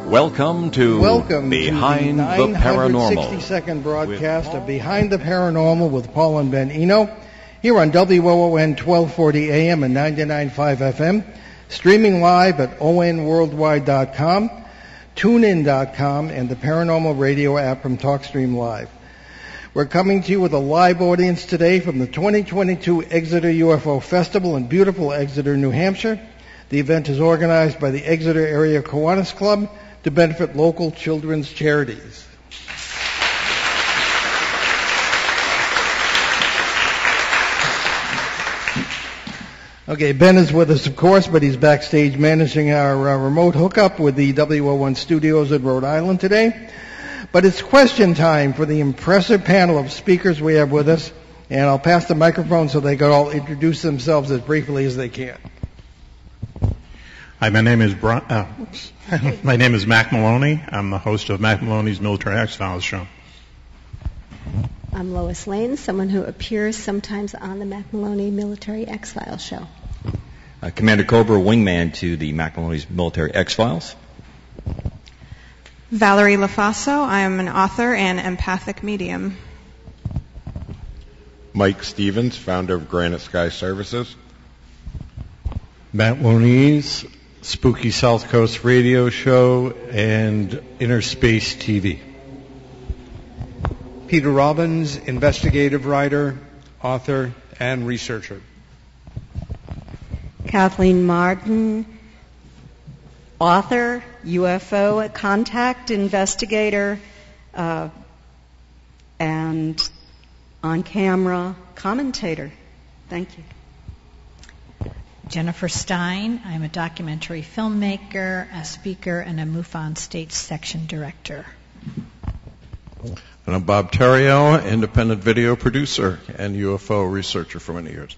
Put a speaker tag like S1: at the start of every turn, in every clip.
S1: Welcome to Behind the Paranormal.
S2: 962nd broadcast of Behind the Paranormal with Paul and Ben Eno here on WOON 1240 AM and 99.5 FM, streaming live at onworldwide.com, tunein.com, and the Paranormal Radio app from TalkStream Live. We're coming to you with a live audience today from the 2022 Exeter UFO Festival in beautiful Exeter, New Hampshire. The event is organized by the Exeter Area Kiwanis Club to benefit local children's charities. Okay, Ben is with us, of course, but he's backstage managing our remote hookup with the WO1 studios in Rhode Island today. But it's question time for the impressive panel of speakers we have with us, and I'll pass the microphone so they can all introduce themselves as briefly as they can.
S3: Hi, my name is Mac Maloney. I'm the host of Mac Maloney's Military X-Files show.
S4: I'm Lois Lane, someone who appears sometimes on the Mac Maloney Military X-Files show.
S5: Commander Cobra, wingman to the Mac Maloney's Military X-Files.
S6: Valerie LaFaso. I am an author and empathic medium.
S7: Mike Stevens, founder of Granite Sky Services.
S8: Matt Moniz, Spooky South Coast Radio Show and Inner Space TV.
S9: Peter Robbins, investigative writer, author, and researcher.
S10: Kathleen Martin, author, UFO contact investigator, and on-camera commentator. Thank you.
S11: Jennifer Stein. I'm a documentary filmmaker, a speaker, and a MUFON States Section Director.
S12: And I'm Bob Terrio, independent video producer and UFO researcher for many years.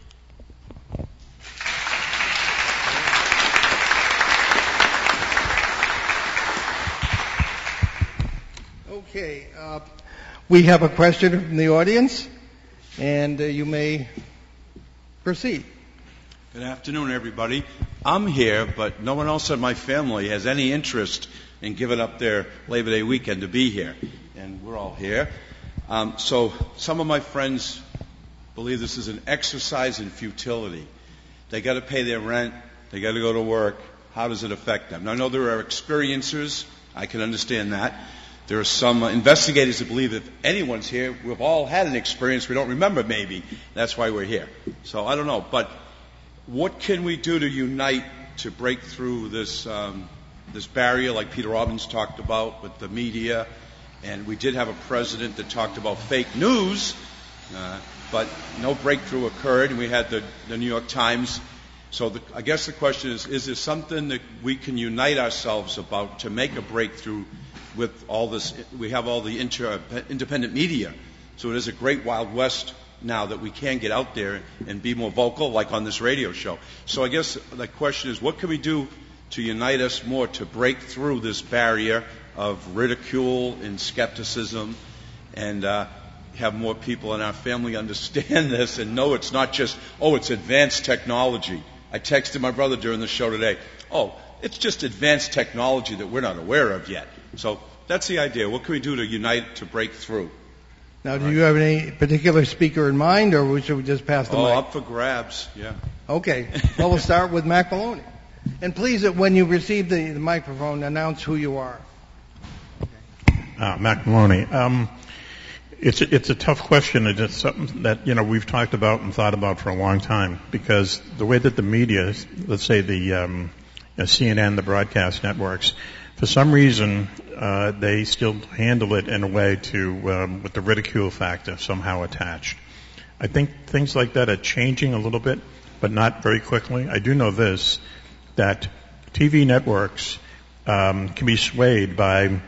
S2: Okay, we have a question from the audience, and you may proceed.
S13: Good afternoon, everybody. I'm here, but no one else in my family has any interest in giving up their Labor Day weekend to be here, and we're all here. So some of my friends believe this is an exercise in futility. They got to pay their rent. They got to go to work. How does it affect them? Now, I know there are experiencers. I can understand that. There are some investigators that believe that if anyone's here, we've all had an experience we don't remember maybe. That's why we're here. So I don't know, but what can we do to unite to break through this this barrier like Peter Robbins talked about with the media? And we did have a president that talked about fake news, but no breakthrough occurred, and we had the New York Times. So I guess the question is there something that we can unite ourselves about to make a breakthrough with all this? We have all the independent media, so it is a great Wild West now that we can get out there and be more vocal, like on this radio show. So I guess the question is, what can we do to unite us more to break through this barrier of ridicule and skepticism, and have more people in our family understand this and know it's not just, oh, it's advanced technology. I texted my brother during the show today, oh, it's just advanced technology that we're not aware of yet. So that's the idea. What can we do to unite, to break through?
S2: Now, do you have any particular speaker in mind, or should we just pass the mic?
S13: Oh, up for grabs, yeah.
S2: Okay. Well, we'll start with Mac Maloney. And please, when you receive the microphone, announce who you are.
S3: Mac Maloney. It's a tough question, and it's something that, we've talked about and thought about for a long time, because the way that the media, let's say the CNN, the broadcast networks, for some reason, they still handle it in a way with the ridicule factor somehow attached. I think things like that are changing a little bit, but not very quickly. I do know this, that TV networks can be swayed by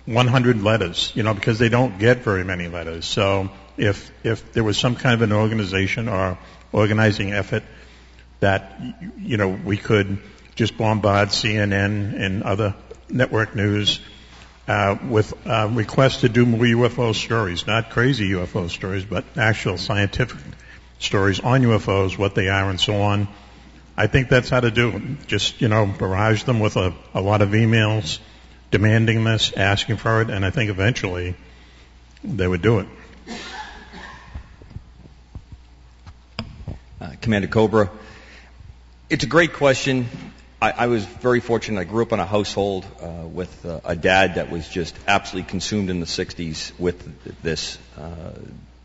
S3: 100 letters, because they don't get very many letters. So if there was some kind of an organization or organizing effort that, we could just bombard CNN and other network news with requests to do more UFO stories, not crazy UFO stories, but actual scientific stories on UFOs, what they are and so on. I think that's how to do it. Just, barrage them with a lot of emails, demanding this, asking for it, and I think eventually they would do it.
S5: Commander Cobra, it's a great question. I was very fortunate. I grew up in a household with a dad that was just absolutely consumed in the 60s with this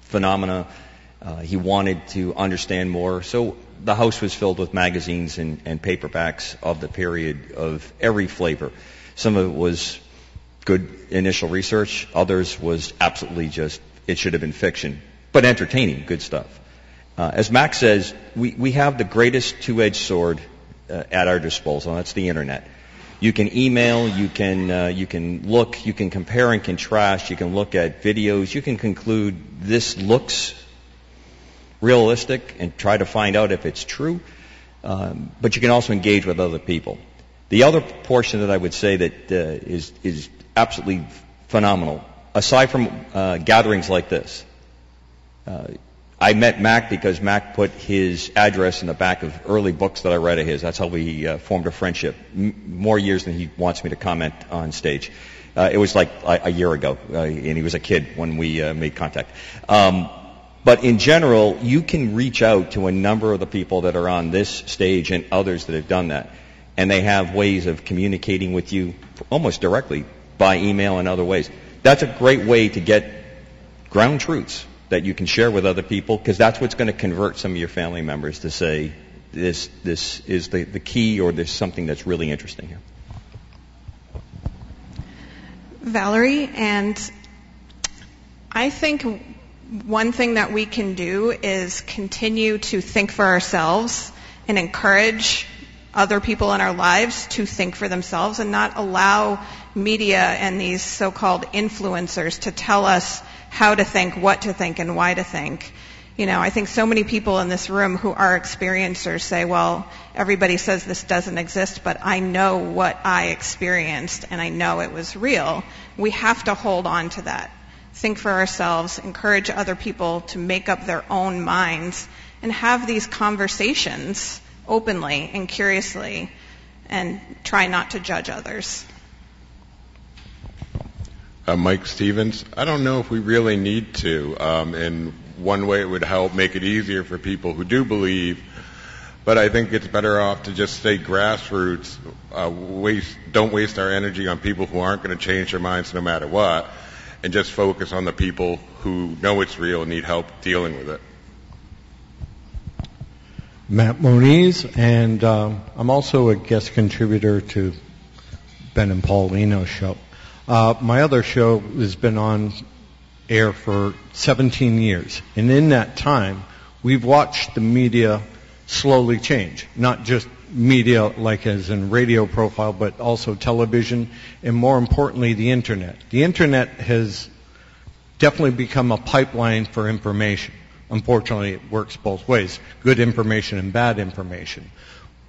S5: phenomena. He wanted to understand more. So the house was filled with magazines and paperbacks of the period of every flavor. Some of it was good initial research. Others was absolutely just, it should have been fiction, but entertaining, good stuff. As Max says, we have the greatest two-edged sword at our disposal, and that's the Internet. You can email, you can look, you can compare and contrast, you can look at videos, you can conclude this looks realistic and try to find out if it's true, but you can also engage with other people. The other portion that I would say that is absolutely phenomenal, aside from gatherings like this, I met Mac because Mac put his address in the back of early books that I read of his. That's how we formed a friendship, more years than he wants me to comment on stage. It was like a year ago, and he was a kid when we made contact. But in general, you can reach out to a number of the people that are on this stage and others that have done that, and they have ways of communicating with you almost directly by email and other ways. That's a great way to get ground truths that you can share with other people, because that's what's going to convert some of your family members to say, this is the key, or there's something that's really interesting here.
S6: Valerie, and I think one thing that we can do is continue to think for ourselves and encourage other people in our lives to think for themselves, and not allow media and these so-called influencers to tell us how to think, what to think, and why to think. You know, I think so many people in this room who are experiencers say, well, everybody says this doesn't exist, but I know what I experienced and I know it was real. We have to hold on to that. Think for ourselves, encourage other people to make up their own minds, and have these conversations openly and curiously, and try not to judge others.
S7: Mike Stevens, I don't know if we really need to. And one way it would help make it easier for people who do believe, but I think it's better off to just stay grassroots. Don't waste our energy on people who aren't going to change their minds no matter what, and just focus on the people who know it's real and need help dealing with it.
S8: Matt Moniz, and I'm also a guest contributor to Ben and Paul Eno's show. My other show has been on air for 17 years, and in that time, we've watched the media slowly change. Not just media like as in radio profile, but also television, and more importantly, the Internet. The Internet has definitely become a pipeline for information. Unfortunately, it works both ways, good information and bad information.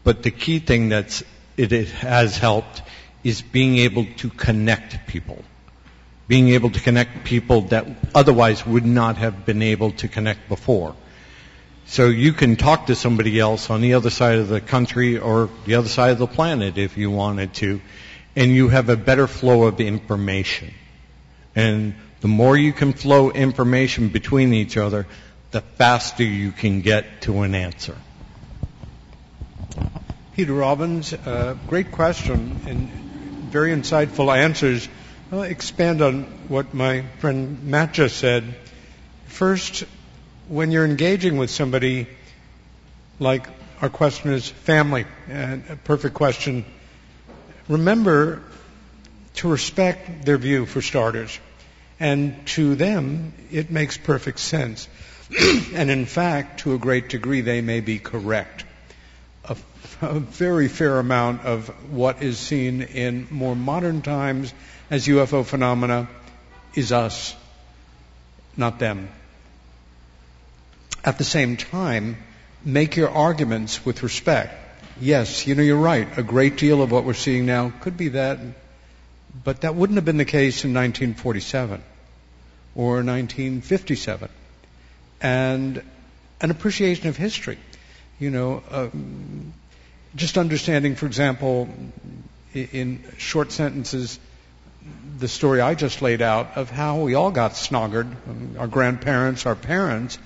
S8: But the key thing it has helped is being able to connect people. Being able to connect people that otherwise would not have been able to connect before. So you can talk to somebody else on the other side of the country or the other side of the planet if you wanted to, and you have a better flow of information. And the more you can flow information between each other, the faster you can get to an answer.
S9: Peter Robbins, great question and very insightful answers. I'll expand on what my friend Matt just said. First, when you're engaging with somebody, like our question is family, and a perfect question, remember to respect their view for starters. And to them, it makes perfect sense. And in fact, to a great degree, they may be correct. A very fair amount of what is seen in more modern times as UFO phenomena is us, not them. At the same time, make your arguments with respect. Yes, you're right. A great deal of what we're seeing now could be that, but that wouldn't have been the case in 1947 or 1957. And an appreciation of history. Just understanding, for example, in short sentences, the story I just laid out of how we all got snoggered, our grandparents, our parents,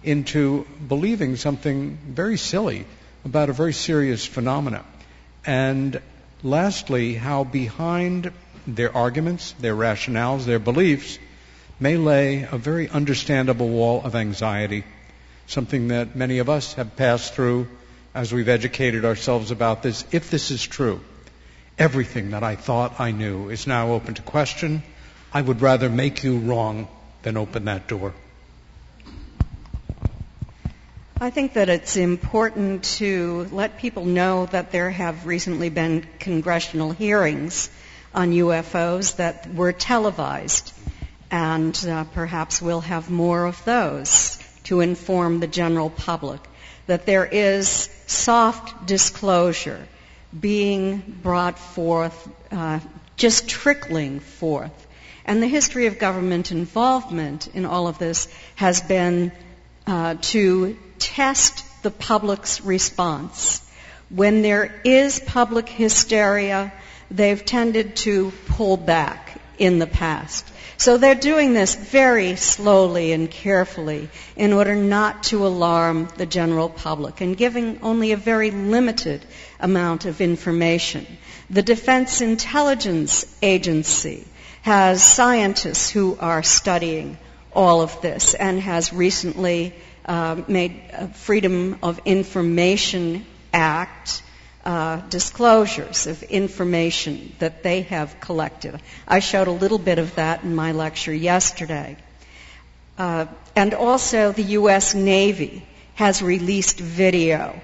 S9: into believing something very silly about a very serious phenomena. And lastly, how behind their arguments, their rationales, their beliefs may lay a very understandable wall of anxiety, something that many of us have passed through as we've educated ourselves about this. If this is true, everything that I thought I knew is now open to question. I would rather make you wrong than open that door.
S10: I think that it's important to let people know that there have recently been congressional hearings on UFOs that were televised, and perhaps we'll have more of those to inform the general public that there is soft disclosure being brought forth, just trickling forth. And the history of government involvement in all of this has been to test the public's response. When there is public hysteria, they've tended to pull back in the past. So they're doing this very slowly and carefully in order not to alarm the general public and giving only a very limited amount of information. The Defense Intelligence Agency has scientists who are studying all of this and has recently made a Freedom of Information Act disclosures of information that they have collected. I showed a little bit of that in my lecture yesterday. And also the U.S. Navy has released video.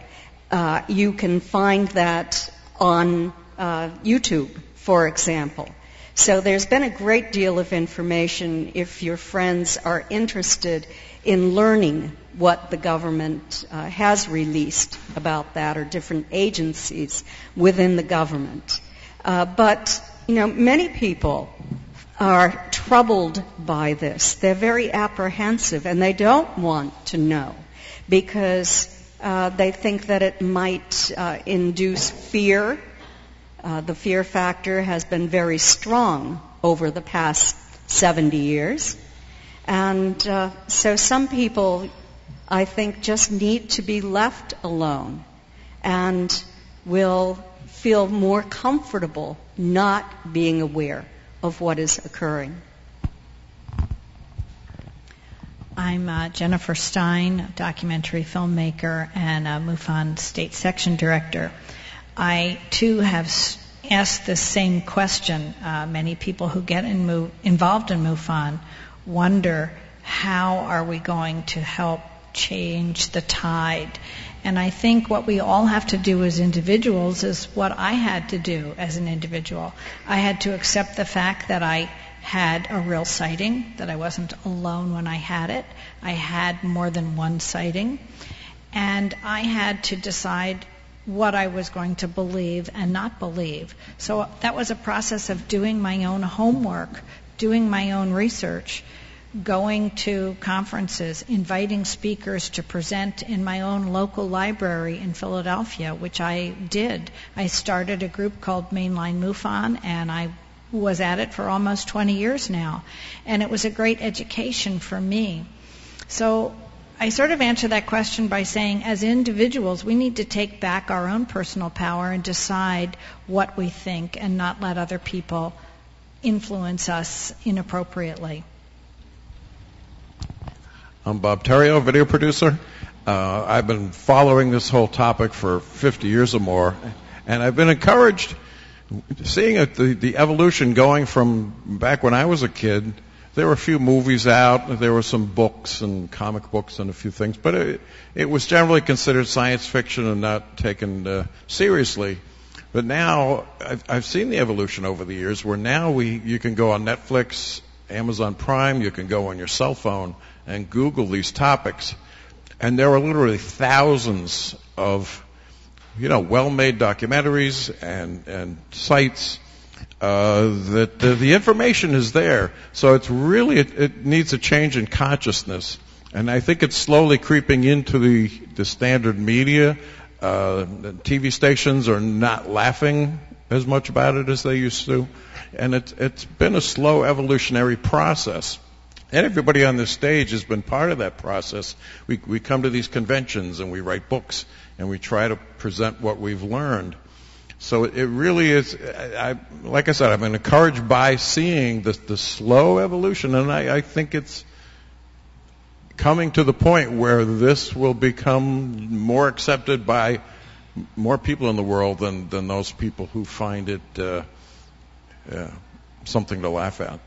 S10: You can find that on YouTube, for example. So there's been a great deal of information if your friends are interested in learning what the government has released about that, or different agencies within the government. But, many people are troubled by this. They're very apprehensive, and they don't want to know because they think that it might induce fear. The fear factor has been very strong over the past 70 years. And so some people, I think, just need to be left alone and will feel more comfortable not being aware of what is occurring.
S11: I'm Jennifer Stein, documentary filmmaker and a MUFON State Section Director. I, too, have asked the same question. Many people who get involved in MUFON wonder, how are we going to help change the tide? And I think what we all have to do as individuals is what I had to do as an individual. I had to accept the fact that I had a real sighting, that I wasn't alone when I had it. I had more than one sighting. And I had to decide what I was going to believe and not believe. So that was a process of doing my own homework, doing my own research, going to conferences, inviting speakers to present in my own local library in Philadelphia, which I did. I started a group called Mainline MUFON, and I was at it for almost 20 years now. And it was a great education for me. So I sort of answer that question by saying, as individuals, we need to take back our own personal power and decide what we think and not let other people influence us inappropriately.
S12: I'm Bob Terrio, video producer. I've been following this whole topic for 50 years or more, and I've been encouraged seeing the evolution going from back when I was a kid. There were a few movies out, there were some books and comic books and a few things, but it was generally considered science fiction and not taken seriously. But now, I've seen the evolution over the years where now you can go on Netflix, Amazon Prime, you can go on your cell phone and Google these topics. And there are literally thousands of, well-made documentaries and sites that the information is there. So it's really, it needs a change in consciousness. And I think it's slowly creeping into the standard media. The TV stations are not laughing as much about it as they used to. And it's been a slow evolutionary process. And everybody on this stage has been part of that process. We come to these conventions and we write books and we try to present what we've learned. So it really is, like I said, I've been encouraged by seeing the slow evolution, and I think it's coming to the point where this will become more accepted by more people in the world than those people who find it something to laugh at.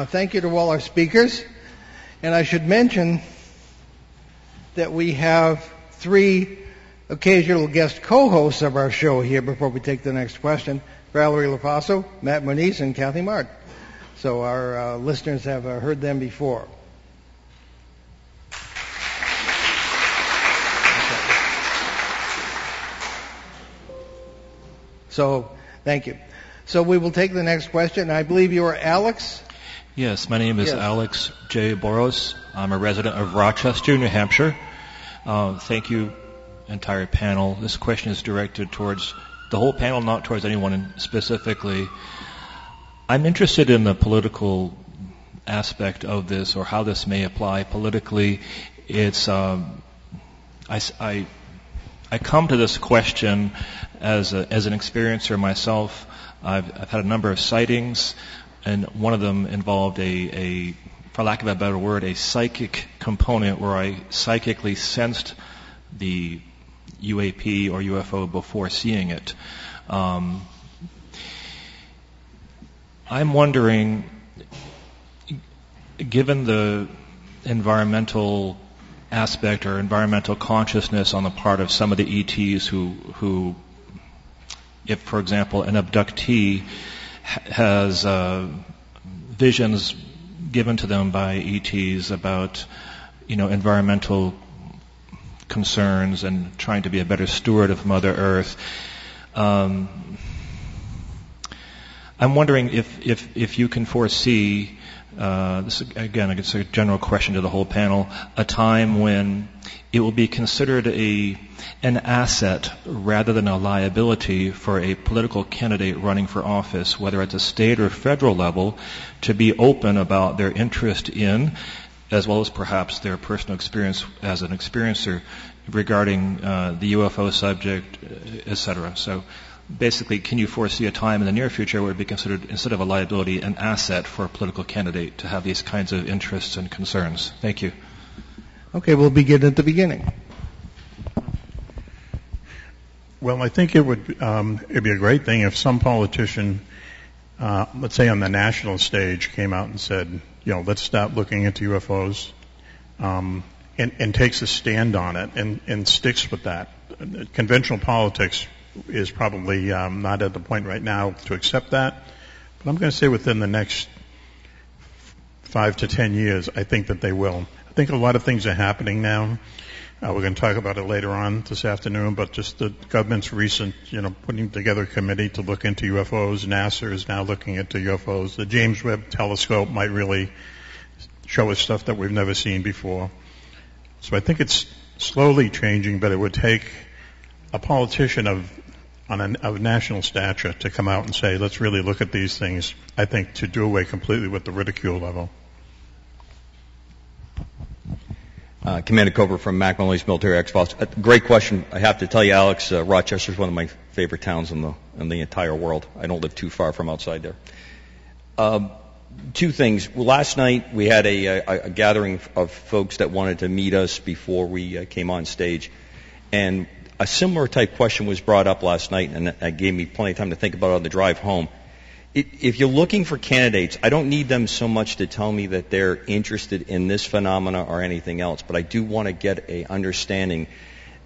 S2: Thank you to all our speakers. And I should mention that we have 3 occasional guest co-hosts of our show here before we take the next question. Valerie LaFaso, Matt Moniz, and Kathy Mart. So our listeners have heard them before. So, thank you. So we will take the next question. I believe you are Alex.
S14: Yes, my name is Alex J. Boros. I'm a resident of Rochester, New Hampshire. Thank you, entire panel. This question is directed towards the whole panel, not towards anyone specifically. I'm interested in the political aspect of this, or how this may apply politically. It's I come to this question as an experiencer myself. I've had a number of sightings, and one of them involved for lack of a better word, a psychic component where I psychically sensed the UAP or UFO before seeing it. I'm wondering, given the environmental aspect or environmental consciousness on the part of some of the ETs who if, for example, an abductee has visions given to them by ETs about, environmental concerns and trying to be a better steward of Mother Earth. I'm wondering if you can foresee, this again, it's a general question to the whole panel, a time when it will be considered an asset rather than a liability for a political candidate running for office, whether at the state or federal level, to be open about their interest in, as well as perhaps their personal experience as an experiencer regarding the UFO subject, etc. So basically, can you foresee a time in the near future where it would be considered, instead of a liability, an asset for a political candidate to have these kinds of interests and concerns? Thank you.
S2: Okay, we'll begin at the beginning.
S3: Well, I think it'd be a great thing if some politician, let's say on the national stage, came out and said, let's stop looking into UFOs, and takes a stand on it and sticks with that. Conventional politics is probably not at the point right now to accept that, but I'm going to say within the next 5 to 10 years, I think that they will. I think a lot of things are happening now. We're going to talk about it later on this afternoon, but just the government's recent, putting together a committee to look into UFOs. NASA is now looking into UFOs. The James Webb Telescope might really show us stuff that we've never seen before. So I think it's slowly changing, but it would take a politician of national stature to come out and say, let's really look at these things, I think, to do away completely with the ridicule level.
S5: Commander Cobra from Mac Maloney's Military X-Files. Great question. I have to tell you, Alex, Rochester is one of my favorite towns in the entire world. I don't live too far from outside there. 2 things. Last night we had a gathering of folks that wanted to meet us before we came on stage, and a similar type question was brought up last night, and that gave me plenty of time to think about it on the drive home. If you're looking for candidates, I don't need them so much to tell me that they're interested in this phenomena or anything else, but I do want to get a understanding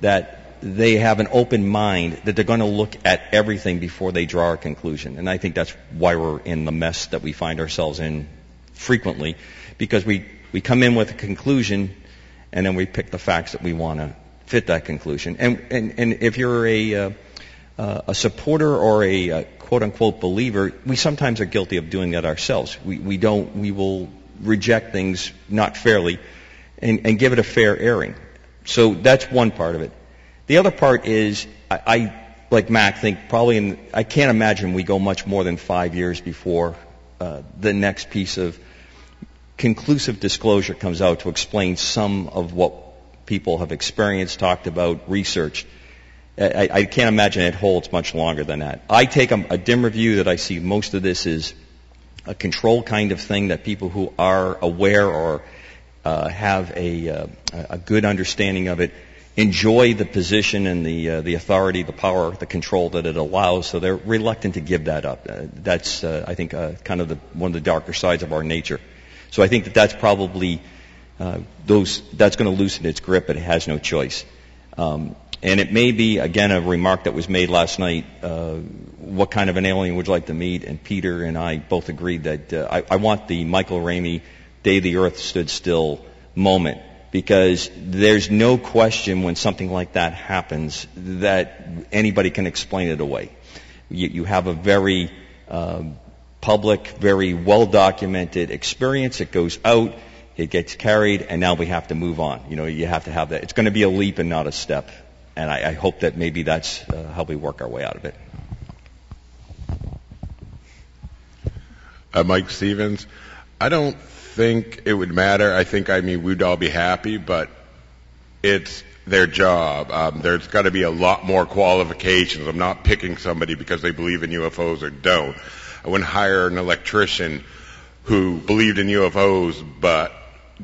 S5: that they have an open mind, that they're going to look at everything before they draw a conclusion. And I think that's why we're in the mess that we find ourselves in frequently, because we come in with a conclusion and then we pick the facts that we want to fit that conclusion. And if you're a supporter or a quote-unquote believer, we sometimes are guilty of doing that ourselves. We will reject things not fairly and give it a fair airing. So that's one part of it. The other part is, I like Mac, think probably I can't imagine we go much more than 5 years before the next piece of conclusive disclosure comes out to explain some of what people have experienced, talked about, researched. I can't imagine it holds much longer than that. I take a dimmer view that I see most of this is a control kind of thing, that people who are aware or have a good understanding of it enjoy the position and the authority, the power, the control that it allows, so they're reluctant to give that up. That's, I think, kind of one of the darker sides of our nature. So I think that's probably that's going to loosen its grip, but it has no choice. And it may be, again, a remark that was made last night, what kind of an alien would you like to meet? And Peter and I both agreed that I want the Michael Ramey Day the Earth Stood Still moment, because there's no question when something like that happens that anybody can explain it away. You have a very public, very well-documented experience. It goes out, it gets carried, and now we have to move on. You have to have that. It's going to be a leap and not a step. And I hope that maybe that's how we work our way out of it.
S7: Mike Stevens, I don't think it would matter. I mean, we'd all be happy, but it's their job. There's got to be a lot more qualifications. I'm not picking somebody because they believe in UFOs or don't. I wouldn't hire an electrician who believed in UFOs but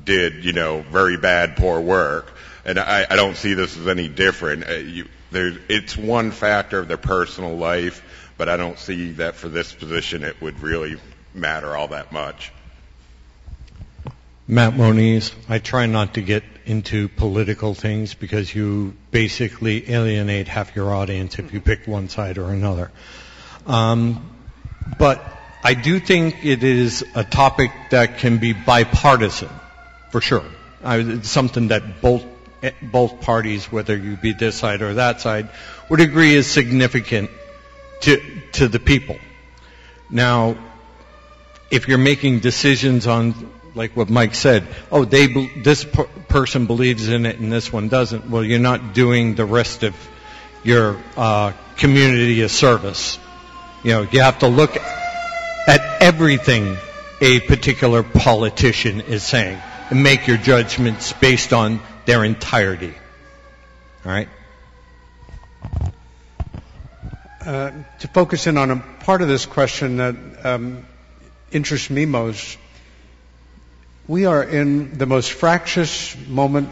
S7: did, very bad, poor work. And I don't see this as any different. It's one factor of their personal life, but I don't see that for this position it would really matter all that much.
S8: Matt Moniz, I try not to get into political things because you basically alienate half your audience if you pick one side or another. But I do think it is a topic that can be bipartisan, for sure. It's something that both parties, whether you be this side or that side, would agree is significant to the people. Now, if you're making decisions on, like what Mike said, this person believes in it and this one doesn't, well, you're not doing the rest of your community a service. You have to look at everything a particular politician is saying and make your judgments based on their entirety. All right?
S9: To focus in on a part of this question that interests me most, we are in the most fractious moment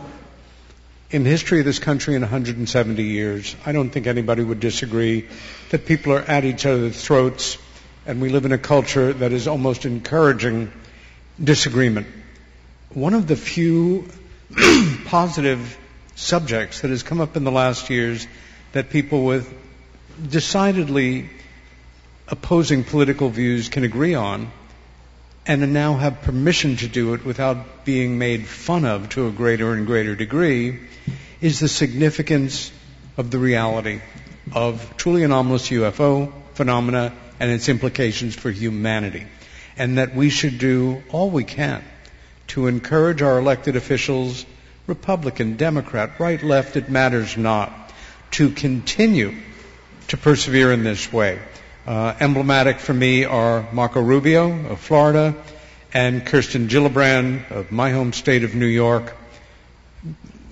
S9: in the history of this country in 170 years. I don't think anybody would disagree that people are at each other's throats, and we live in a culture that is almost encouraging disagreement. One of the few positive subjects that has come up in the last years that people with decidedly opposing political views can agree on, and now have permission to do it without being made fun of to a greater and greater degree, is the significance of the reality of truly anomalous UFO phenomena and its implications for humanity, and that we should do all we can to encourage our elected officials, Republican, Democrat, right, left, it matters not, to continue to persevere in this way. Emblematic for me are Marco Rubio of Florida and Kirsten Gillibrand of my home state of New York,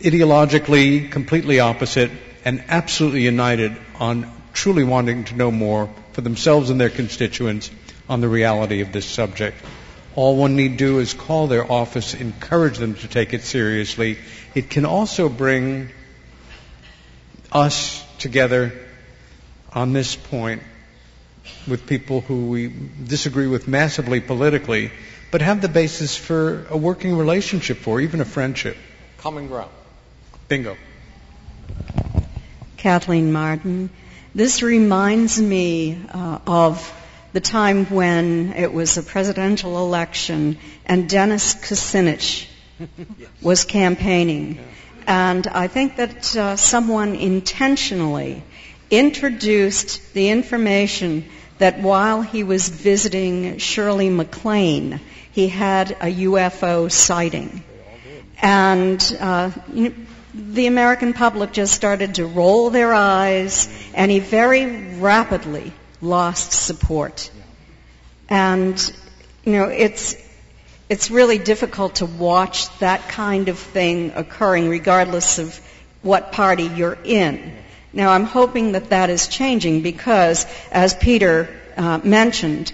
S9: ideologically completely opposite and absolutely united on truly wanting to know more for themselves and their constituents on the reality of this subject. All one need do is call their office, encourage them to take it seriously. It can also bring us together on this point with people who we disagree with massively politically, but have the basis for a working relationship for, even a friendship.
S8: Common ground.
S9: Bingo.
S10: Kathleen Martin. This reminds me of the time when it was a presidential election and Dennis Kucinich was campaigning. And I think that someone intentionally introduced the information that while he was visiting Shirley MacLaine, he had a UFO sighting. And the American public just started to roll their eyes, and he very rapidly lost support. And, it's really difficult to watch that kind of thing occurring regardless of what party you're in. Now, I'm hoping that is changing because, as Peter mentioned,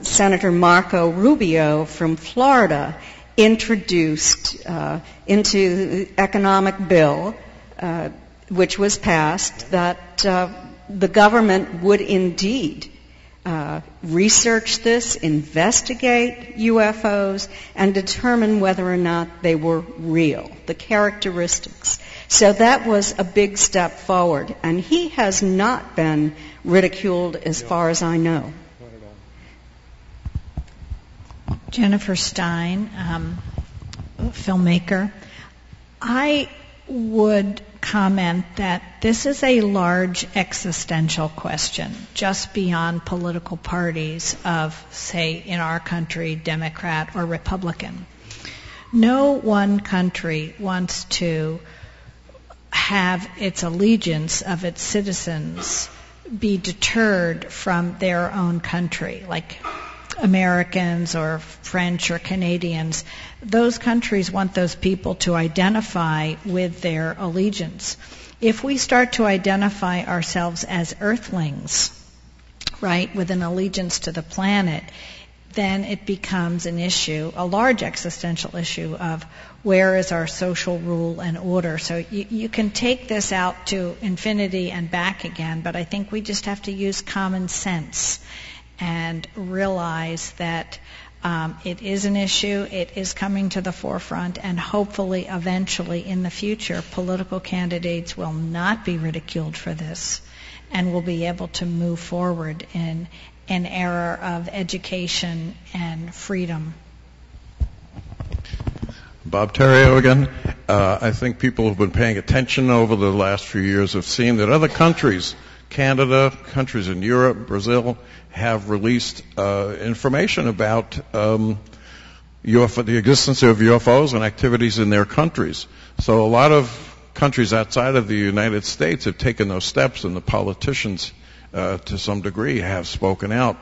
S10: Senator Marco Rubio from Florida introduced into the economic bill, which was passed, that the government would indeed research this, investigate UFOs, and determine whether or not they were real, the characteristics. So that was a big step forward, and he has not been ridiculed as far as I know.
S11: Jennifer Stein, filmmaker. I would comment that this is a large existential question, just beyond political parties of, say, in our country, Democrat or Republican. No one country wants to have its allegiance of its citizens be deterred from their own country, like Americans or French or Canadians. Those countries want those people to identify with their allegiance. If we start to identify ourselves as earthlings, right, with an allegiance to the planet, then it becomes an issue, a large existential issue of where is our social rule and order. So you can take this out to infinity and back again, but I think we just have to use common sense and realize that it is an issue, it is coming to the forefront, and hopefully eventually in the future political candidates will not be ridiculed for this and will be able to move forward in an era of education and freedom.
S12: Bob Terrio again. I think people who've been paying attention over the last few years have seen that other countries, Canada, countries in Europe, Brazil, have released information about the existence of UFOs and activities in their countries. So a lot of countries outside of the United States have taken those steps, and the politicians, to some degree, have spoken out.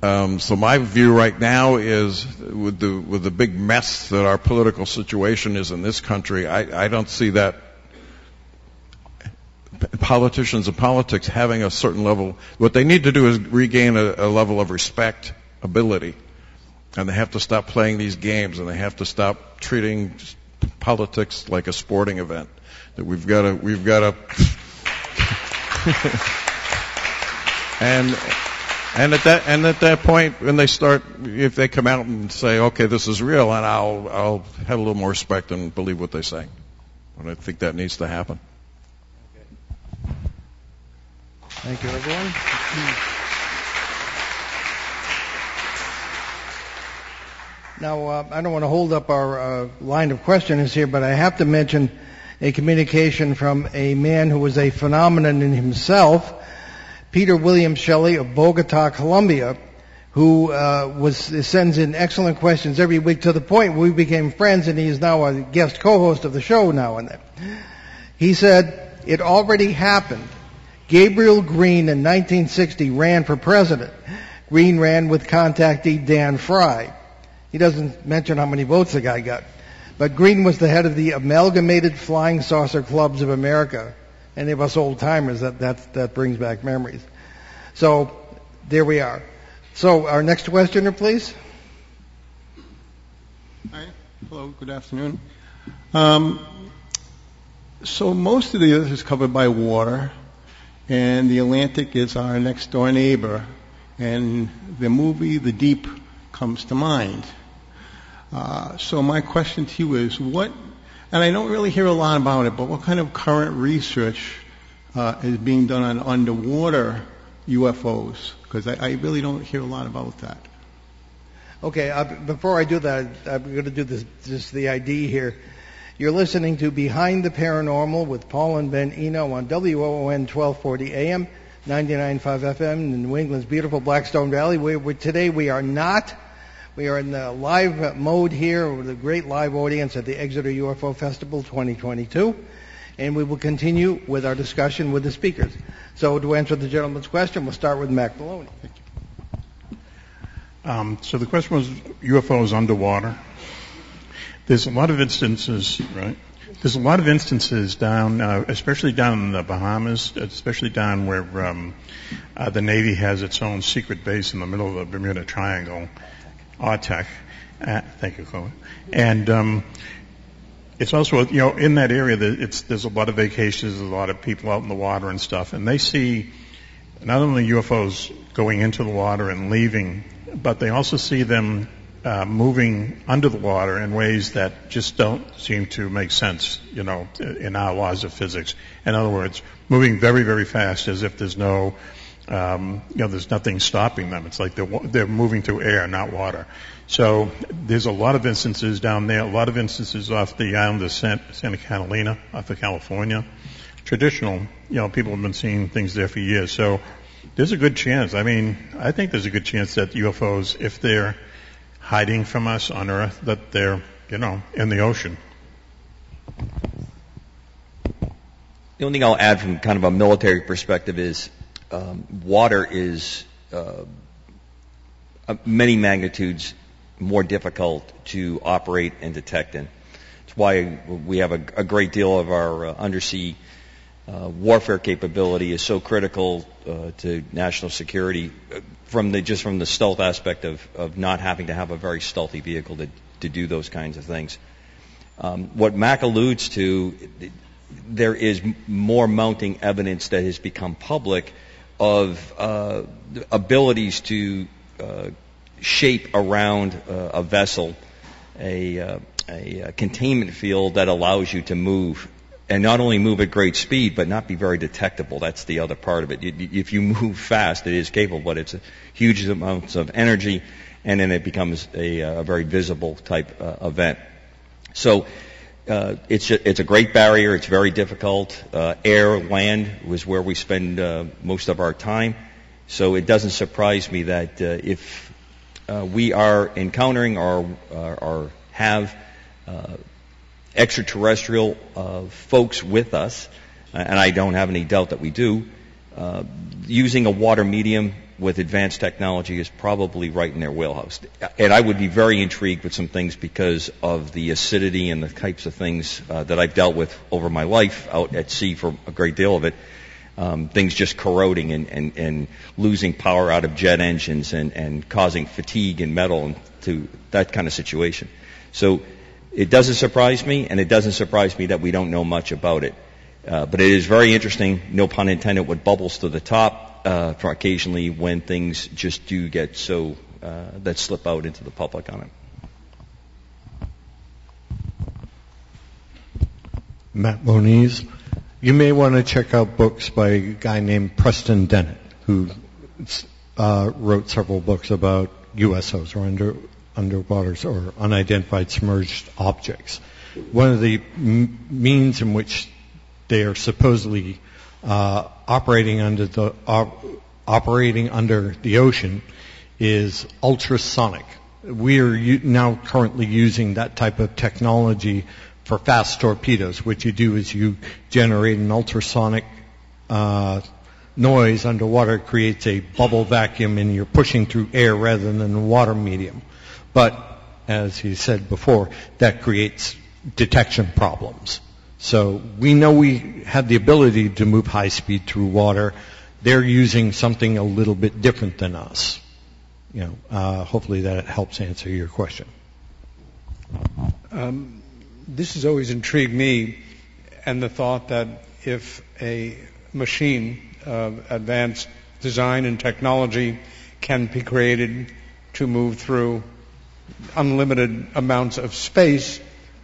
S12: So my view right now is, with the big mess that our political situation is in this country, I don't see that politicians and politics having a certain level. What they need to do is regain a level of respectability, and they have to stop playing these games, and they have to stop treating politics like a sporting event. That we've got to and at that point, when they start, if they come out and say, okay, this is real, and I'll have a little more respect and believe what they say. And I think that needs to happen.
S2: Thank you, everyone. Now, I don't want to hold up our line of questioners here, but I have to mention a communication from a man who was a phenomenon in himself, Peter William Shelley of Bogota, Colombia, who sends in excellent questions every week, to the point where we became friends, and he is now a guest co-host of the show now and then. He said, "It already happened. Gabriel Green in 1960 ran for president. Green ran with contactee Dan Fry." He doesn't mention how many votes the guy got. But Green was the head of the Amalgamated Flying Saucer Clubs of America. Any of us old-timers, that brings back memories. So there we are. So our next questioner, please.
S15: Hi. Hello. Good afternoon. So most of the earth is covered by water, and the Atlantic is our next-door neighbor. And the movie The Deep comes to mind. So my question to you is, and I don't really hear a lot about it, but what kind of current research is being done on underwater UFOs? Because I really don't hear a lot about that.
S2: Okay, before I do that, I'm going to do just the ID here. You're listening to Behind the Paranormal with Paul and Ben Eno on WOON 1240 AM, 99.5 FM in New England's beautiful Blackstone Valley. Today we are not We are in the live mode here with a great live audience at the Exeter UFO Festival 2022, and we will continue with our discussion with the speakers. So to answer the gentleman's question, we'll start with Mac Maloney.
S3: So the question was UFOs underwater. There's a lot of instances, right? There's a lot of instances down, especially down in the Bahamas, especially down where the Navy has its own secret base in the middle of the Bermuda Triangle, ARTEC. Thank you, Chloe. And it's also, in that area, there's a lot of vacations, there's a lot of people out in the water and stuff, and they see not only UFOs going into the water and leaving, but they also see them moving under the water in ways that just don't seem to make sense, in our laws of physics. In other words, moving very, very fast as if there's no, there's nothing stopping them. It's like they're moving through air, not water. So there's a lot of instances down there, a lot of instances off the island of Santa Catalina, off of California. Traditional, people have been seeing things there for years. So there's a good chance. I think there's a good chance that UFOs, if they're hiding from us on Earth, that they're, in the ocean.
S5: The only thing I'll add from kind of a military perspective is water is many magnitudes more difficult to operate and detect in. That's why we have a great deal of our undersea warfare capability is so critical to national security from the stealth aspect of not having to have a very stealthy vehicle to do those kinds of things. What Mac alludes to, there is more mounting evidence that has become public of abilities to shape around a vessel a containment field that allows you to move. And not only move at great speed, but not be very detectable. That's the other part of it. If you move fast, it is capable, but it's huge amounts of energy, and then it becomes a very visible type event. So it's a great barrier. It's very difficult. Air, land was where we spend most of our time. So it doesn't surprise me that if we are encountering or have extraterrestrial folks with us, and I don't have any doubt that we do, using a water medium with advanced technology is probably right in their wheelhouse. And I would be very intrigued with some things because of the acidity and the types of things that I've dealt with over my life out at sea for a great deal of it. Things just corroding and losing power out of jet engines and causing fatigue in metal and to that kind of situation. So it doesn't surprise me, and it doesn't surprise me that we don't know much about it. But it is very interesting, no pun intended, what bubbles to the top for occasionally when things just do get so that slip out into the public on it.
S8: Matt Moniz, you may want to check out books by a guy named Preston Dennett, who wrote several books about USOs, or underwaters, or unidentified submerged objects. One of the means in which they are supposedly operating under the ocean is ultrasonic. We are now currently using that type of technology for fast torpedoes. What you do is you generate an ultrasonic noise underwater. It creates a bubble vacuum, and you're pushing through air rather than a water medium. But, as he said before, that creates detection problems. So we know we have the ability to move high speed through water. They're using something a little bit different than us. Hopefully that helps answer your question.
S9: This has always intrigued me, and the thought that if a machine of advanced design and technology can be created to move through unlimited amounts of space,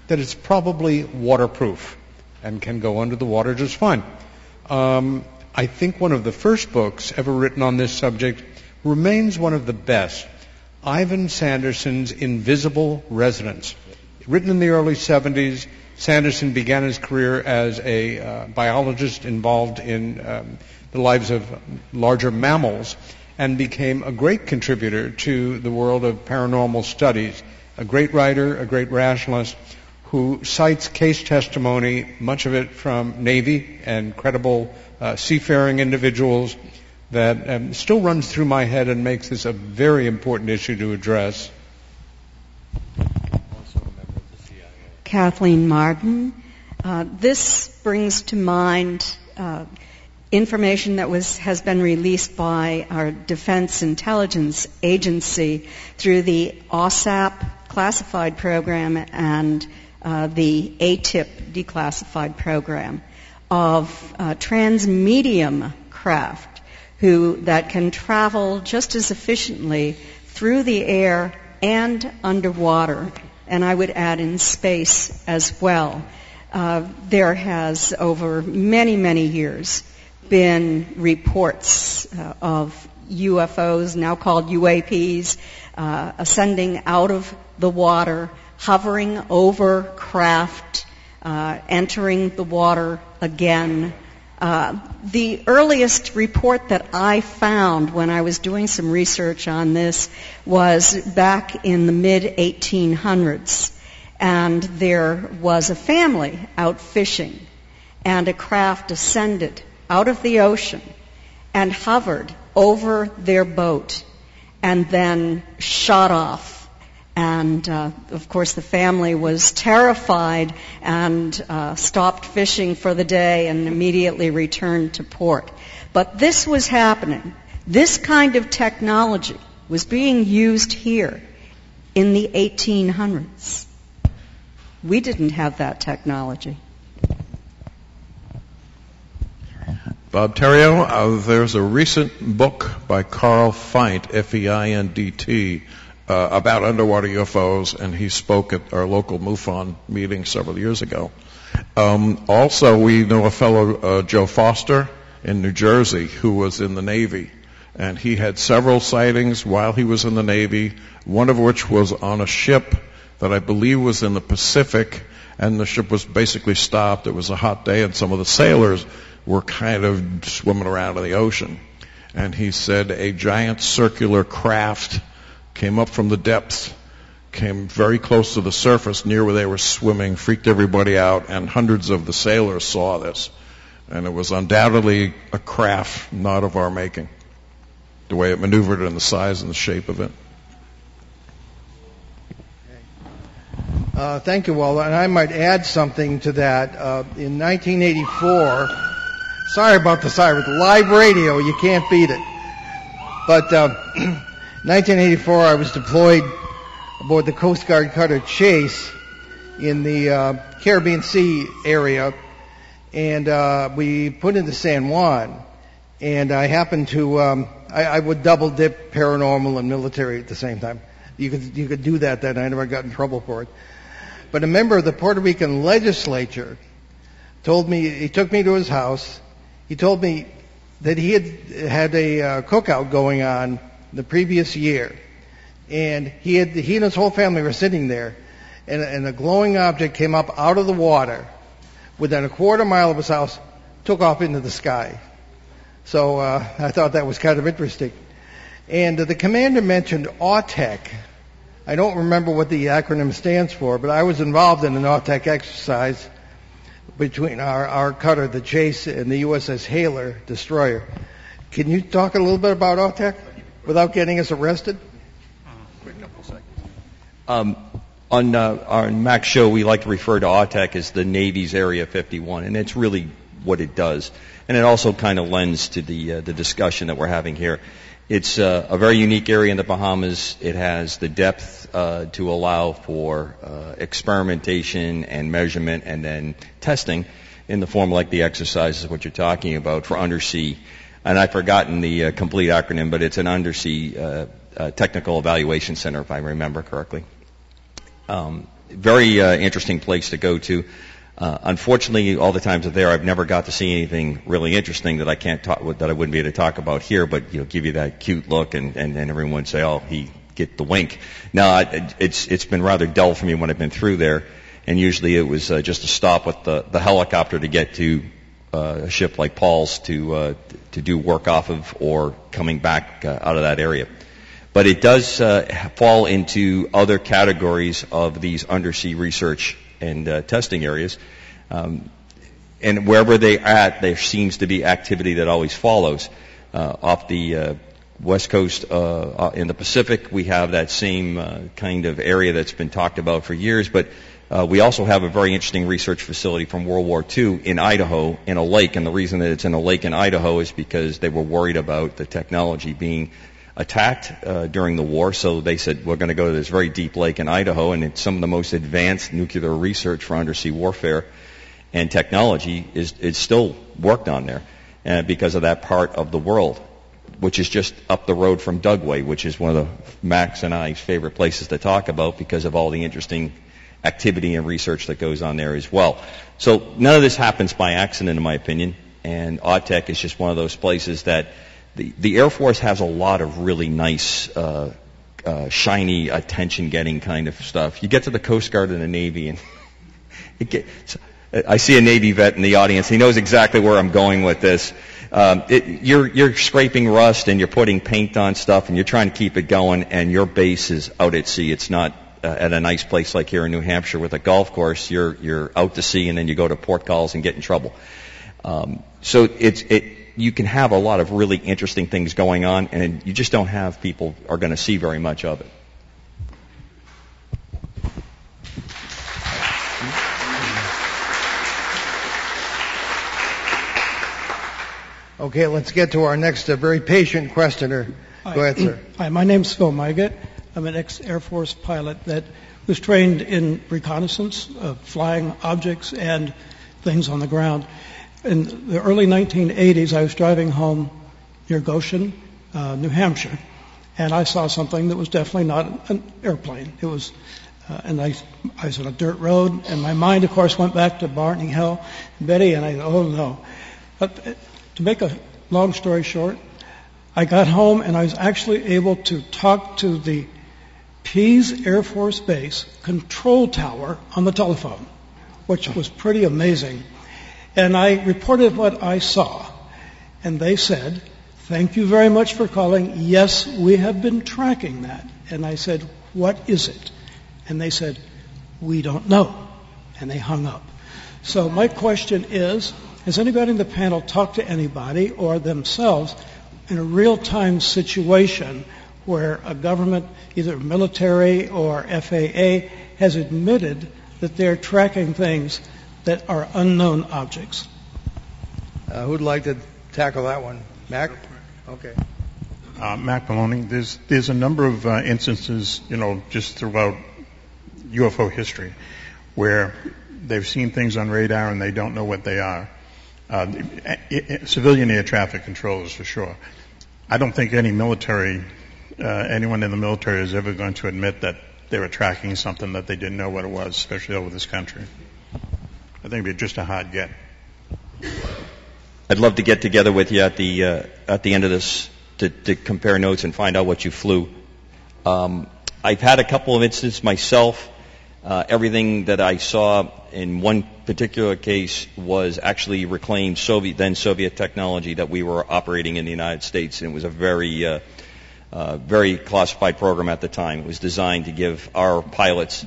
S9: that it's probably waterproof and can go under the water just fine. I think one of the first books ever written on this subject remains one of the best. Ivan Sanderson's Invisible Resonance. Written in the early 70s, Sanderson began his career as a biologist involved in the lives of larger mammals, and became a great contributor to the world of paranormal studies, a great writer, a great rationalist, who cites case testimony, much of it from Navy and credible seafaring individuals, that still runs through my head and makes this a very important issue to address.
S10: Kathleen Martin. This brings to mind information that has been released by our Defense Intelligence Agency through the OSAP classified program and the ATIP declassified program of transmedium craft that can travel just as efficiently through the air and underwater, and I would add in space as well. There has, over many, many years, been reports of UFOs, now called UAPs, ascending out of the water, hovering over craft, entering the water again. The earliest report that I found when I was doing some research on this was back in the mid-1800s. And there was a family out fishing, and a craft ascended out of the ocean and hovered over their boat and then shot off. And, of course, the family was terrified and stopped fishing for the day and immediately returned to port. But this was happening. This kind of technology was being used here in the 1800s. We didn't have that technology.
S12: Bob Terrio, there's a recent book by Carl Feindt, F-E-I-N-D-T, about underwater UFOs, and he spoke at our local MUFON meeting several years ago. Also, we know a fellow, Joe Foster, in New Jersey, who was in the Navy, and he had several sightings while he was in the Navy, one of which was on a ship that I believe was in the Pacific, and the ship was basically stopped. It was a hot day, and some of the sailors were kind of swimming around in the ocean. And he said a giant circular craft came up from the depths, came very close to the surface near where they were swimming, freaked everybody out, and hundreds of the sailors saw this. And it was undoubtedly a craft not of our making, the way it maneuvered and the size and the shape of it.
S2: Thank you, Walter. And I might add something to that. In 1984, sorry about the siren, live radio, you can't beat it. But 1984, I was deployed aboard the Coast Guard cutter Chase in the Caribbean Sea area, and we put into San Juan. And I happened to, I would double dip paranormal and military at the same time. You could do that then. I never got in trouble for it. But a member of the Puerto Rican legislature told me, he took me to his house. He told me that he had a cookout going on the previous year. And he and his whole family were sitting there. And a glowing object came up out of the water within a quarter mile of his house, took off into the sky. So I thought that was kind of interesting. And the commander mentioned AUTEC. I don't remember what the acronym stands for, but I was involved in an AUTEC exercise between our cutter, the Chase, and the USS Haler destroyer. Can you talk a little bit about AUTEC without getting us arrested?
S5: On Mac's show, we like to refer to AUTEC as the Navy's Area 51, and it's really what it does. And it also kind of lends to the discussion that we're having here. It's a very unique area in the Bahamas. It has the depth to allow for experimentation and measurement and then testing in the form like the exercises, what you're talking about, for undersea. And I've forgotten the complete acronym, but it's an undersea technical evaluation center, if I remember correctly. Very interesting place to go to. Unfortunately, all the times there, I've never got to see anything really interesting that I can't talk, that I wouldn't be able to talk about here. But give you that cute look, and everyone would say, "Oh, he get the wink." No, it's been rather dull for me when I've been through there, and usually it was just a stop with the helicopter to get to a ship like Paul's to do work off of, or coming back out of that area. But it does fall into other categories of these undersea research and testing areas. And wherever they're at, there seems to be activity that always follows. Off the west coast in the Pacific, we have that same kind of area that's been talked about for years. But we also have a very interesting research facility from World War II in Idaho, in a lake. And the reason that it's in a lake in Idaho is because they were worried about the technology being attacked during the war. So they said, we're going to go to this very deep lake in Idaho, and it's some of the most advanced nuclear research for undersea warfare and technology is still worked on there because of that part of the world, which is just up the road from Dugway, which is one of the Max and I's favorite places to talk about because of all the interesting activity and research that goes on there as well. So none of this happens by accident, in my opinion, and AUTech is just one of those places that the Air Force has a lot of really nice, shiny, attention-getting kind of stuff. You get to the Coast Guard and the Navy, and I see a Navy vet in the audience. He knows exactly where I'm going with this. You're scraping rust and you're putting paint on stuff and you're trying to keep it going, and your base is out at sea. It's not at a nice place like here in New Hampshire with a golf course. You're out to sea, and then you go to port calls and get in trouble. So you can have a lot of really interesting things going on, and you just don't have people are going to see very much of it.
S2: Okay, let's get to our next very patient questioner. Go ahead, sir.
S16: Hi, my name's Phil Mygett. I'm an ex-Air Force pilot that was trained in reconnaissance of flying objects and things on the ground. In the early 1980s, I was driving home near Goshen, New Hampshire, and I saw something that was definitely not an airplane. It was, and I was on a dirt road, and my mind, of course, went back to Barney Hill and Betty, and I thought, oh no. But to make a long story short, I got home and I was actually able to talk to the Pease Air Force Base control tower on the telephone, which was pretty amazing. And I reported what I saw, and they said, thank you very much for calling. Yes, we have been tracking that. And I said, what is it? And they said, we don't know. And they hung up. So my question is, has anybody in the panel talked to anybody or themselves in a real-time situation where a government, either military or FAA, has admitted that they're tracking things that are unknown objects?
S2: Who'd like to tackle that one? Mac? Okay.
S3: Mac Maloney, there's a number of instances, just throughout UFO history where they've seen things on radar and they don't know what they are. Civilian air traffic controllers, for sure. I don't think anyone in the military is ever going to admit that they were tracking something that they didn't know what it was, especially over this country. I think it'd be just a hard get.
S5: I'd love to get together with you at the end of this to compare notes and find out what you flew. I've had a couple of instances myself. Everything that I saw in one particular case was actually reclaimed Soviet technology that we were operating in the United States, and it was a very classified program at the time. It was designed to give our pilots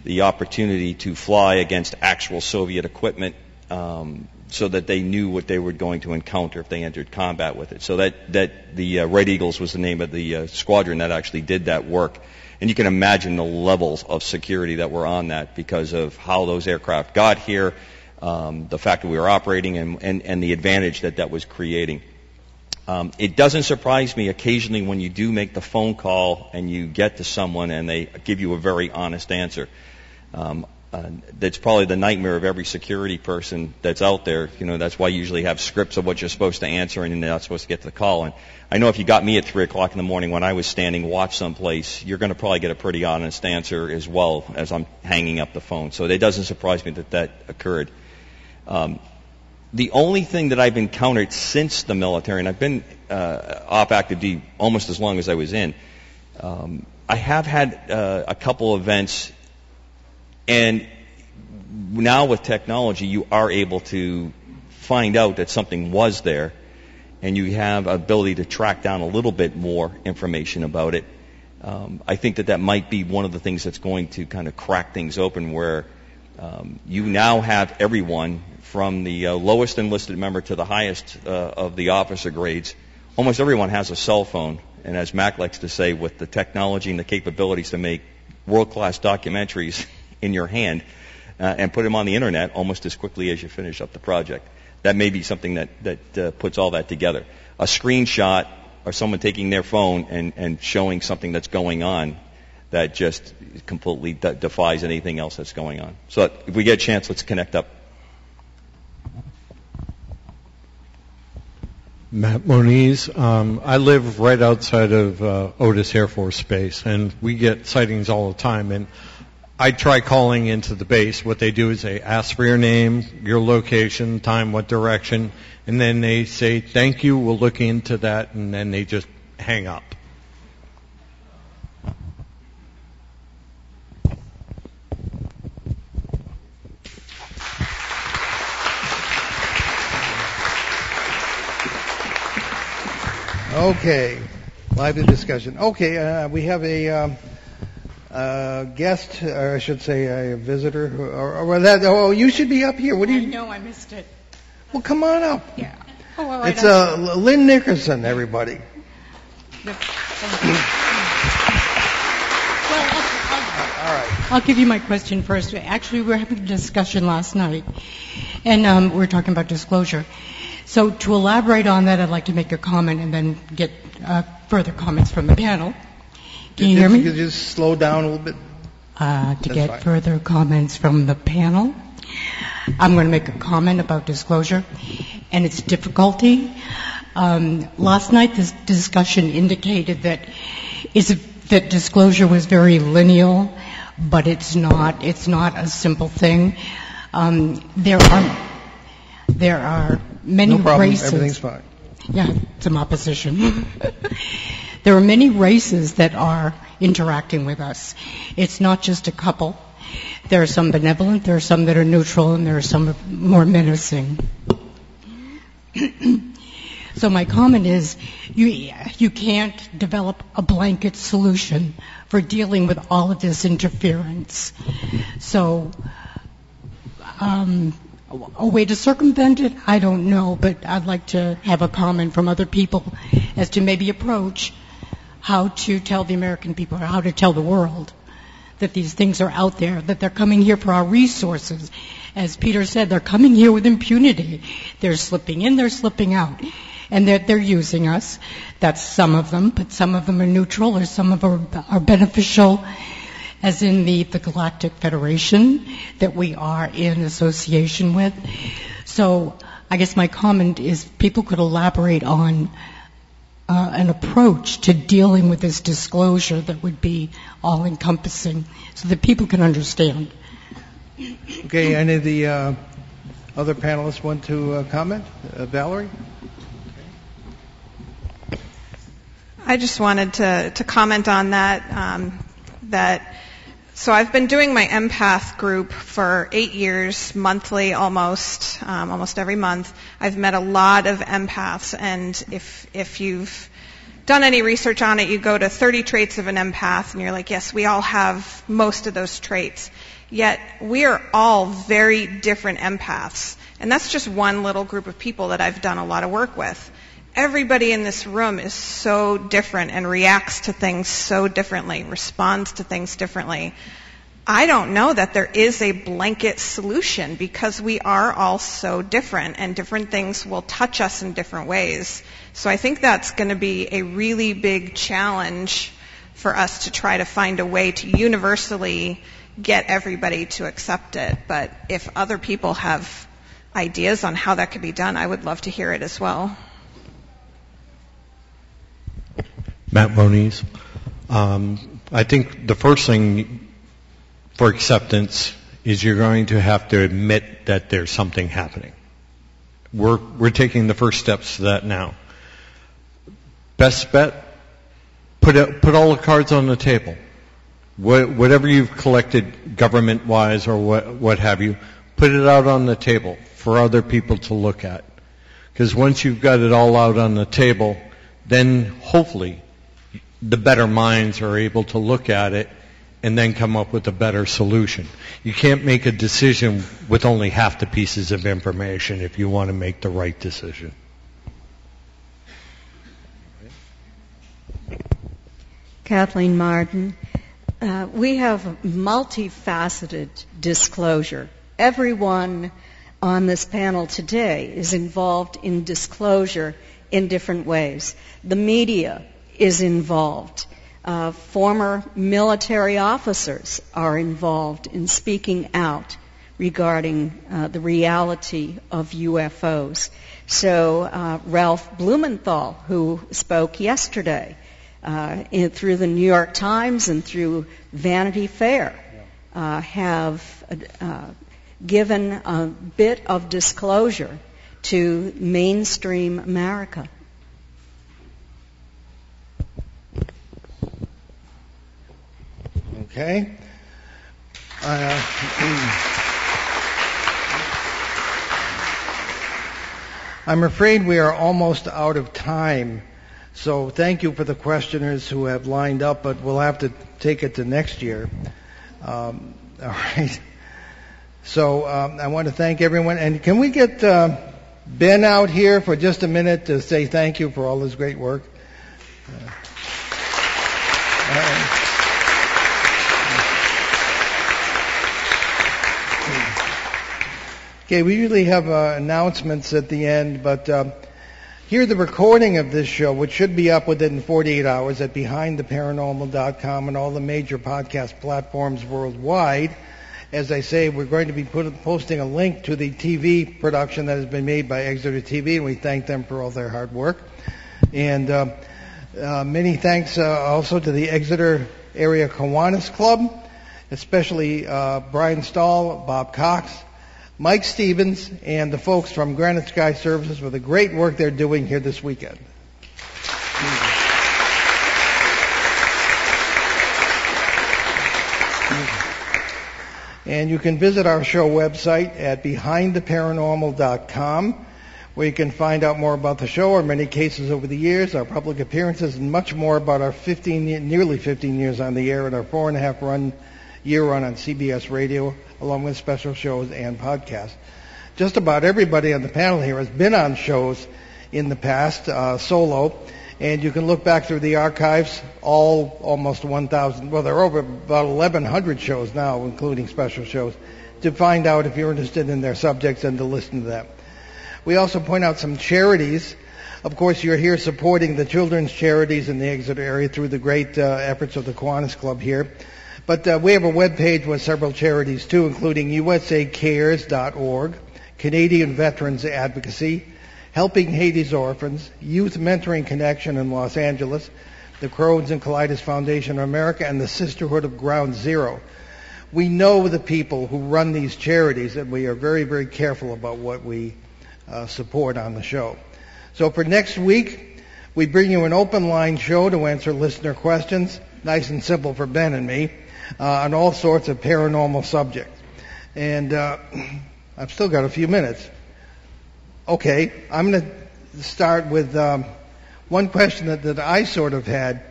S5: the opportunity to fly against actual Soviet equipment, so that they knew what they were going to encounter if they entered combat with it. So that the Red Eagles was the name of the squadron that actually did that work. And you can imagine the levels of security that were on that because of how those aircraft got here, the fact that we were operating, and the advantage that was creating. It doesn't surprise me occasionally when you do make the phone call and you get to someone and they give you a very honest answer. That's probably the nightmare of every security person that's out there. That's why you usually have scripts of what you're supposed to answer and you're not supposed to get to the call. And I know if you got me at 3 o'clock in the morning when I was standing watch someplace, you're going to probably get a pretty honest answer as well as I'm hanging up the phone. So it doesn't surprise me that occurred. The only thing that I've encountered since the military, and I've been off active duty almost as long as I was in, I have had a couple events. And now with technology, you are able to find out that something was there, and you have ability to track down a little bit more information about it, I think that might be one of the things that's going to kind of crack things open, where you now have everyone from the lowest enlisted member to the highest of the officer grades. Almost everyone has a cell phone, and as Mac likes to say, with the technology and the capabilities to make world-class documentaries in your hand and put them on the internet almost as quickly as you finish up the project. That may be something that puts all that together. A screenshot or someone taking their phone and showing something that's going on that just completely defies anything else that's going on. So if we get a chance, let's connect up.
S8: Matt Moniz. I live right outside of Otis Air Force Base, and we get sightings all the time. And I try calling into the base. What they do is they ask for your name, your location, time, what direction, and then they say, thank you, we'll look into that, and then they just hang up.
S2: Okay, lively discussion. Okay, we have a guest, or I should say a visitor, you should be up here. What do you?
S17: I know, I missed it.
S2: Well, come on up.
S17: Yeah. Oh, all right.
S2: It's Lynn Nickerson, everybody.
S17: All right. I'll give you my question first. Actually, we were having a discussion last night, and we were talking about disclosure. So to elaborate on that, I'd like to make a comment and then get further comments from the panel. Can you hear me?
S2: You could just slow down a little bit.
S17: Further comments from the panel, I'm going to make a comment about disclosure and its difficulty. Last night, this discussion indicated that disclosure was very lineal, but it's not. It's not a simple thing. There are many
S2: no problem.
S17: races.
S2: Everything's fine.
S17: Yeah, some opposition. There are many races that are interacting with us. It's not just a couple. There are some benevolent, there are some that are neutral, and there are some more menacing. So my comment is, you can't develop a blanket solution for dealing with all of this interference. So, a way to circumvent it, I don't know, but I'd like to have a comment from other people as to maybe approach how to tell the American people, or how to tell the world that these things are out there, that they're coming here for our resources. As Peter said, they're coming here with impunity. They're slipping in, they're slipping out. And that they're using us. That's some of them, but some of them are neutral, or some of them are beneficial, as in the Galactic Federation that we are in association with. So I guess my comment is people could elaborate on an approach to dealing with this disclosure that would be all-encompassing so that people can understand.
S2: Okay, any of the other panelists want to comment? Valerie?
S6: I just wanted to comment on that. So I've been doing my empath group for 8 years, monthly almost every month. I've met a lot of empaths, and if you've done any research on it, you go to 30 traits of an empath, and you're like, yes, we all have most of those traits. Yet we are all very different empaths, and that's just one little group of people that I've done a lot of work with. Everybody in this room is so different and reacts to things so differently, responds to things differently. I don't know that there is a blanket solution because we are all so different and different things will touch us in different ways. So I think that's going to be a really big challenge for us to try to find a way to universally get everybody to accept it. But if other people have ideas on how that could be done, I would love to hear it as well.
S8: Matt Moniz. I think the first thing for acceptance is you're going to have to admit that there's something happening. We're taking the first steps to that now. Best bet, put all the cards on the table. Whatever you've collected government-wise or what have you, put it out on the table for other people to look at. Because once you've got it all out on the table, then hopefully the better minds are able to look at it and then come up with a better solution. You can't make a decision with only half the pieces of information if you want to make the right decision.
S10: Kathleen Martin. We have multifaceted disclosure. Everyone on this panel today is involved in disclosure in different ways. The media is involved. Former military officers are involved in speaking out regarding the reality of UFOs. So Ralph Blumenthal, who spoke yesterday through the New York Times and through Vanity Fair, have given a bit of disclosure to mainstream America.
S2: Okay. I'm afraid we are almost out of time. So thank you for the questioners who have lined up, but we'll have to take it to next year. All right. So I want to thank everyone. And can we get Ben out here for just a minute to say thank you for all his great work? Okay, we usually have announcements at the end, but here's the recording of this show, which should be up within 48 hours at BehindTheParanormal.com and all the major podcast platforms worldwide. As I say, we're going to be posting a link to the TV production that has been made by Exeter TV, and we thank them for all their hard work. And many thanks also to the Exeter Area Kiwanis Club, especially Brian Stahl, Bob Cox, Mike Stevens, and the folks from Granite Sky Services for the great work they're doing here this weekend. And you can visit our show website at BehindTheParanormal.com, where you can find out more about the show, our many cases over the years, our public appearances, and much more about our nearly 15 years on the air and our 4.5-year run on CBS Radio, along with special shows and podcasts. Just about everybody on the panel here has been on shows in the past, solo, and you can look back through the archives, almost 1,000, well, there are over about 1,100 shows now, including special shows, to find out if you're interested in their subjects and to listen to them. We also point out some charities. Of course, you're here supporting the children's charities in the Exeter area through the great efforts of the Kiwanis Club here. But we have a web page with several charities, too, including USACares.org, Canadian Veterans Advocacy, Helping Haiti's Orphans, Youth Mentoring Connection in Los Angeles, the Crohn's and Colitis Foundation of America, and the Sisterhood of Ground Zero. We know the people who run these charities, and we are very, very careful about what we support on the show. So for next week, we bring you an open line show to answer listener questions, nice and simple for Ben and me, on all sorts of paranormal subjects. And I've still got a few minutes. Okay, I'm going to start with one question that I sort of had.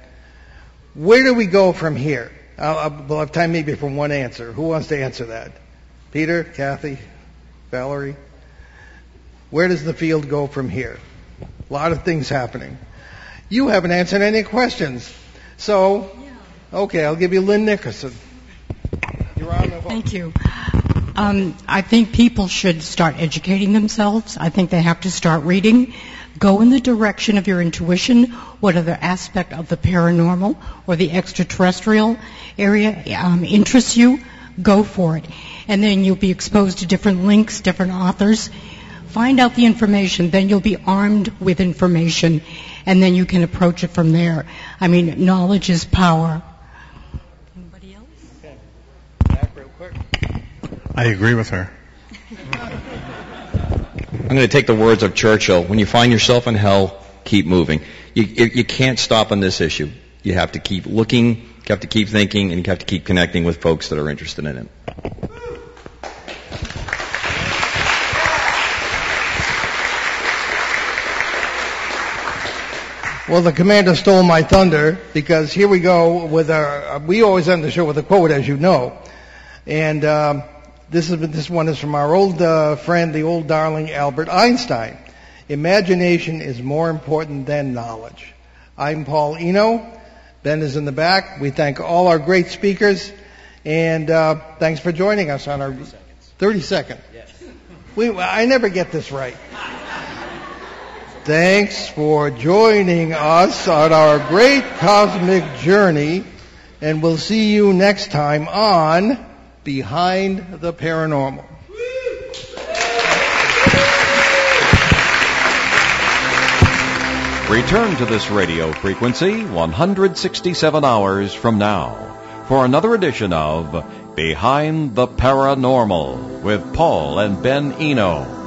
S2: Where do we go from here? We'll have time maybe for one answer. Who wants to answer that? Peter, Kathy, Valerie? Where does the field go from here? A lot of things happening. You haven't answered any questions. So, okay, I'll give you Lynn Nickerson. You're on the phone.
S17: Thank you. I think people should start educating themselves. I think they have to start reading. Go in the direction of your intuition. What other aspect of the paranormal or the extraterrestrial area interests you? Go for it. And then you'll be exposed to different links, different authors. Find out the information. Then you'll be armed with information. And then you can approach it from there. I mean, knowledge is power. Anybody else?
S2: Okay. Back real quick.
S3: I agree with her.
S5: I'm going to take the words of Churchill. When you find yourself in hell, keep moving. You can't stop on this issue. You have to keep looking, you have to keep thinking, and you have to keep connecting with folks that are interested in it.
S2: Well, the commander stole my thunder because here we go with we always end the show with a quote, as you know. And this one is from our old friend, the old darling Albert Einstein. Imagination is more important than knowledge. I'm Paul Eno. Ben is in the back. We thank all our great speakers. And thanks for joining us on our 30 seconds. Yes. I never get this right. Thanks for joining us on our great cosmic journey, and we'll see you next time on Behind the Paranormal.
S1: Return to this radio frequency 167 hours from now for another edition of Behind the Paranormal with Paul and Ben Eno.